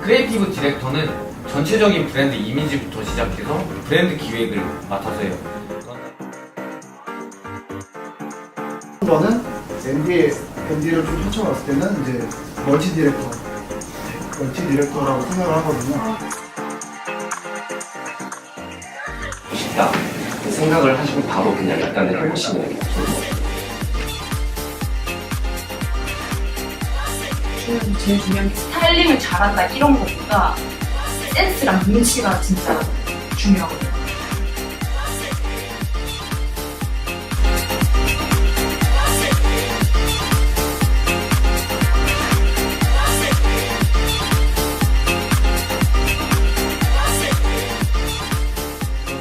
크리에이티브 디렉터는 전체적인 브랜드 이미지부터 시작해서 브랜드 기획을 맡아서 해요. 저는 MD를 좀 펼쳐봤을 때는 이제 멀티 디렉터라고 생각을 하거든요. 쉽다. 그 생각을 하시고 바로 그냥 약간 해보시면 좋을 것 같아요. 저는 제일 중요한 게 스타일링을 잘한다 이런 것보다 센스랑 눈치가 진짜 중요하거든요.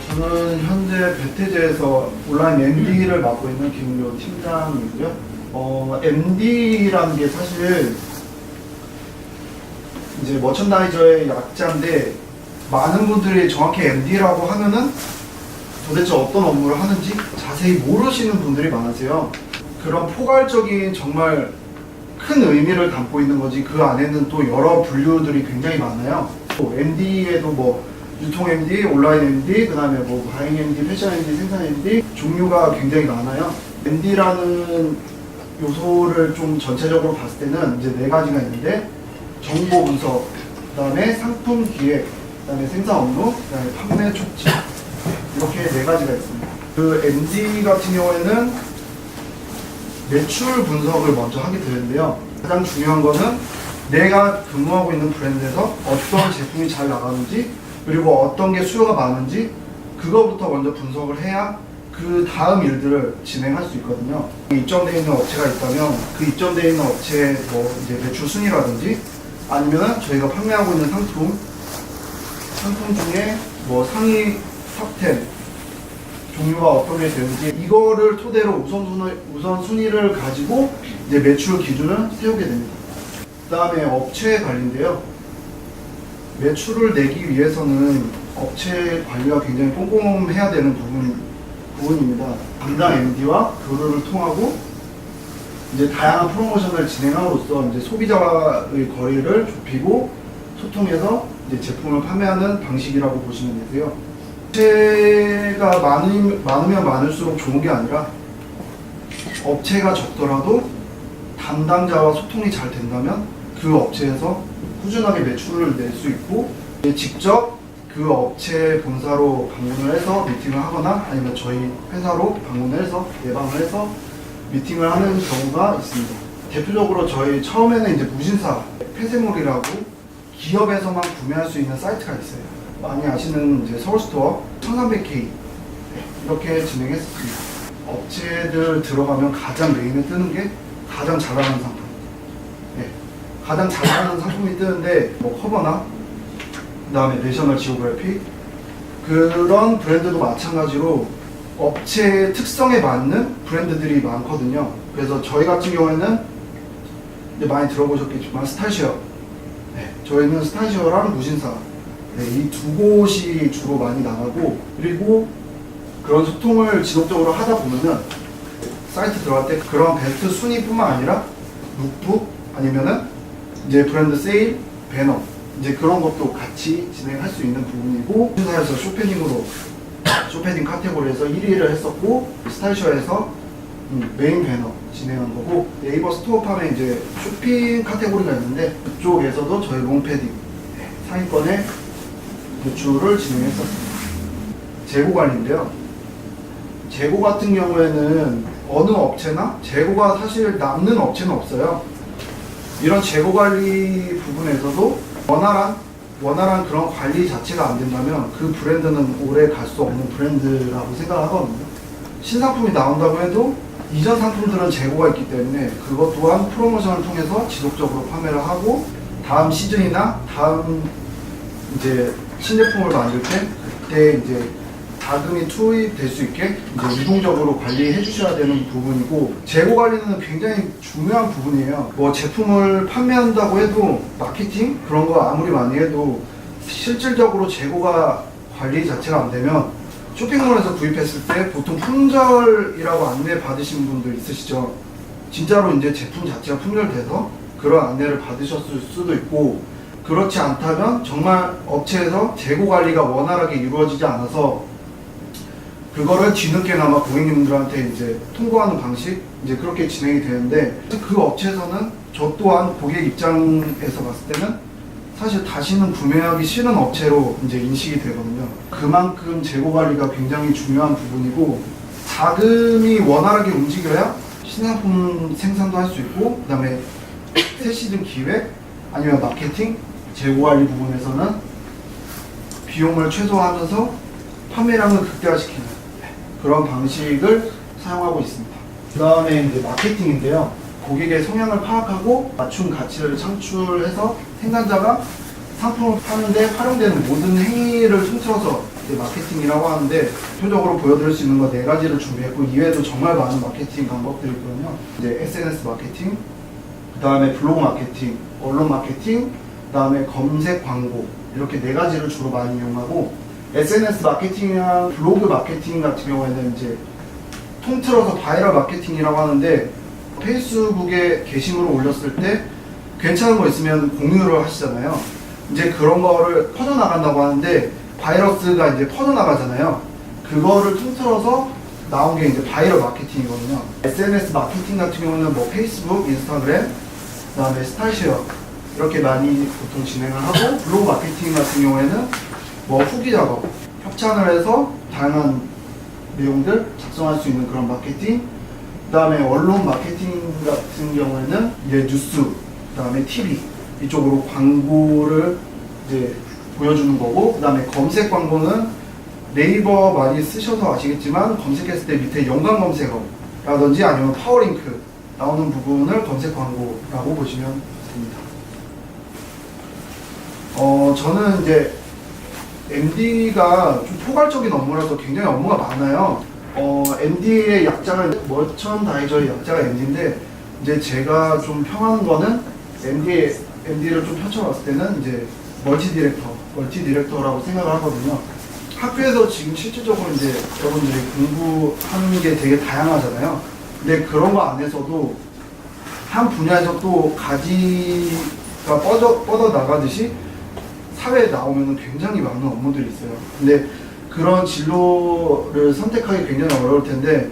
저는 현재 배태제에서 온라인 MD를 맡고 있는 김은교 팀장이고요. MD라는 게 사실 이제 머천다이저의 약자인데 많은 분들이 정확히 MD라고 하면은 도대체 어떤 업무를 하는지 자세히 모르시는 분들이 많으세요. 그런 포괄적인 정말 큰 의미를 담고 있는 거지 그 안에는 또 여러 분류들이 굉장히 많아요. 또 MD에도 뭐 유통 MD, 온라인 MD, 그 다음에 뭐 바잉 MD, 패션 MD, 생산 MD 종류가 굉장히 많아요. MD라는 요소를 좀 전체적으로 봤을 때는 이제 4가지가 있는데 정보 분석, 그 다음에 상품 기획, 그 다음에 생산 업무, 그 다음에 판매 촉진 이렇게 4가지가 있습니다. 그 MD 같은 경우에는 매출 분석을 먼저 하게 되는데요. 가장 중요한 거는 내가 근무하고 있는 브랜드에서 어떤 제품이 잘 나가는지 그리고 어떤 게 수요가 많은지 그거부터 먼저 분석을 해야 그 다음 일들을 진행할 수 있거든요. 입점되어 있는 업체가 있다면 그 입점되어 있는 업체의 뭐 이제 매출 순위라든지 아니면 저희가 판매하고 있는 상품 중에 뭐 상위 탑10 종류가 어떤 게 되는지 이거를 토대로 우선순위를 가지고 이제 매출 기준을 세우게 됩니다. 그 다음에 업체 관리인데요. 매출을 내기 위해서는 업체 관리가 굉장히 꼼꼼해야 되는 부분입니다. 담당 MD와 교류를 통하고 이제 다양한 프로모션을 진행함으로써 이제 소비자와의 거리를 좁히고 소통해서 이제 제품을 판매하는 방식이라고 보시면 되세요. 업체가 많으면 많을수록 좋은 게 아니라 업체가 적더라도 담당자와 소통이 잘 된다면 그 업체에서 꾸준하게 매출을 낼 수 있고 직접 그 업체 본사로 방문을 해서 미팅을 하거나 아니면 저희 회사로 방문을 해서 예방을 해서 미팅을 하는 경우가 있습니다. 대표적으로 저희 처음에는 이제 무신사 폐쇄몰이라고 기업에서만 구매할 수 있는 사이트가 있어요. 많이 아시는 이제 서울스토어 1300K 이렇게 진행했습니다. 업체들 들어가면 가장 메인에 뜨는 게 가장 잘 나가는 상품. 가장 잘 나가는 상품이 뜨는데 뭐 커버나 그 다음에 내셔널 지오그래피 그런 브랜드도 마찬가지로 업체의 특성에 맞는 브랜드들이 많거든요. 그래서 저희 같은 경우에는 이제 많이 들어보셨겠지만 스타시어 저희는 스타시어랑 무신사 이 두 곳이 주로 많이 나가고 그리고 그런 소통을 지속적으로 하다 보면은 사이트 들어갈 때 그런 베스트 순위뿐만 아니라 룩북 아니면은 이제 브랜드 세일, 배너 이제 그런 것도 같이 진행할 수 있는 부분이고 회사에서 쇼패딩 카테고리에서 1위를 했었고 스타일쇼에서 메인 배너 진행한 거고 네이버 스토어팜에 이제 쇼핑 카테고리가 있는데 그쪽에서도 저희 롱패딩 상위권의 매출을 진행했었습니다. 재고 관리인데요. 재고 같은 경우에는 어느 업체나 재고가 사실 남는 업체는 없어요. 이런 재고 관리 부분에서도 원활한 그런 관리 자체가 안 된다면 그 브랜드는 오래 갈 수 없는 브랜드라고 생각하거든요. 신상품이 나온다고 해도 이전 상품들은 재고가 있기 때문에 그것 또한 프로모션을 통해서 지속적으로 판매를 하고 다음 시즌이나 다음 이제 신제품을 만들 때 그때 이제 자금이 투입될 수 있게 이제 유동적으로 관리해 주셔야 되는 부분이고 재고 관리는 굉장히 중요한 부분이에요. 뭐 제품을 판매한다고 해도 마케팅 그런 거 아무리 많이 해도 실질적으로 재고가 관리 자체가 안 되면 쇼핑몰에서 구입했을 때 보통 품절이라고 안내 받으신 분들 있으시죠. 진짜로 이제 제품 자체가 품절돼서 그런 안내를 받으셨을 수도 있고 그렇지 않다면 정말 업체에서 재고 관리가 원활하게 이루어지지 않아서 그거를 뒤늦게나마 고객님들한테 이제 통보하는 방식 이제 그렇게 진행이 되는데 그 업체에서는 저 또한 고객 입장에서 봤을 때는 사실 다시는 구매하기 싫은 업체로 이제 인식이 되거든요. 그만큼 재고 관리가 굉장히 중요한 부분이고 자금이 원활하게 움직여야 신상품 생산도 할 수 있고 그다음에 새 시즌 기획 아니면 마케팅 재고 관리 부분에서는 비용을 최소화하면서 판매량을 극대화시키는 그런 방식을 사용하고 있습니다. 그 다음에 이제 마케팅인데요. 고객의 성향을 파악하고 맞춤 가치를 창출해서 생산자가 상품을 파는데 활용되는 모든 행위를 통틀어서 이제 마케팅이라고 하는데 대표적으로 보여드릴 수 있는 거 4가지를 준비했고 이외에도 정말 많은 마케팅 방법들이 있거든요. 이제 SNS 마케팅, 그 다음에 블로그 마케팅, 언론 마케팅, 그 다음에 검색 광고 이렇게 4가지를 주로 많이 이용하고 SNS 마케팅이랑 블로그 마케팅 같은 경우에는 이제 통틀어서 바이럴 마케팅이라고 하는데 페이스북에 게시물을 올렸을 때 괜찮은 거 있으면 공유를 하시잖아요. 이제 그런 거를 퍼져나간다고 하는데 바이러스가 이제 퍼져나가잖아요. 그거를 통틀어서 나온 게 이제 바이럴 마케팅이거든요. SNS 마케팅 같은 경우는 뭐 페이스북, 인스타그램, 그 다음에 스타일쉐어 이렇게 많이 보통 진행을 하고 블로그 마케팅 같은 경우에는 뭐 후기 작업, 협찬을 해서 다양한 내용들 작성할 수 있는 그런 마케팅 그 다음에 언론 마케팅 같은 경우에는 이제 뉴스, 그 다음에 TV 이쪽으로 광고를 이제 보여주는 거고 그 다음에 검색 광고는 네이버 많이 쓰셔서 아시겠지만 검색했을 때 밑에 연관 검색어라든지 아니면 파워링크 나오는 부분을 검색 광고라고 보시면 됩니다. 저는 이제 MD가 좀 포괄적인 업무라서 굉장히 업무가 많아요. MD의 약자가 머천다이저의 약자가 MD인데 이제 제가 좀 평하는 거는 MD를 좀 펼쳐봤을 때는 이제 멀티 디렉터라고 생각을 하거든요. 학교에서 지금 실질적으로 이제 여러분들이 공부하는 게 되게 다양하잖아요. 근데 그런 거 안에서도 한 분야에서 또 가지가 뻗어 나가듯이 사회에 나오면 굉장히 많은 업무들이 있어요. 근데 그런 진로를 선택하기 굉장히 어려울 텐데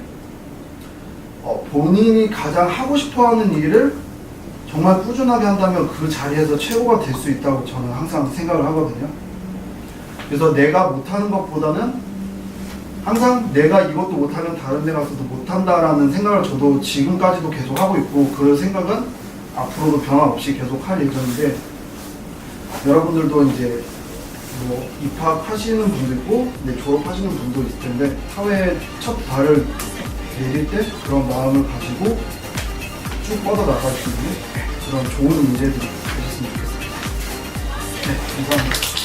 본인이 가장 하고 싶어하는 일을 정말 꾸준하게 한다면 그 자리에서 최고가 될 수 있다고 저는 항상 생각을 하거든요. 그래서 내가 못하는 것보다는 항상 내가 이것도 못하면 다른 데 가서도 못한다라는 생각을 저도 지금까지도 계속 하고 있고 그 생각은 앞으로도 변함없이 계속 할 예정인데 여러분들도 이제 뭐 입학하시는 분도 있고 졸업하시는 분도 있을 텐데 사회에 첫 발을 내릴 때 그런 마음을 가지고 쭉 뻗어 나갈 수 있는 그런 좋은 인재들이 되셨으면 좋겠습니다. 네, 감사합니다.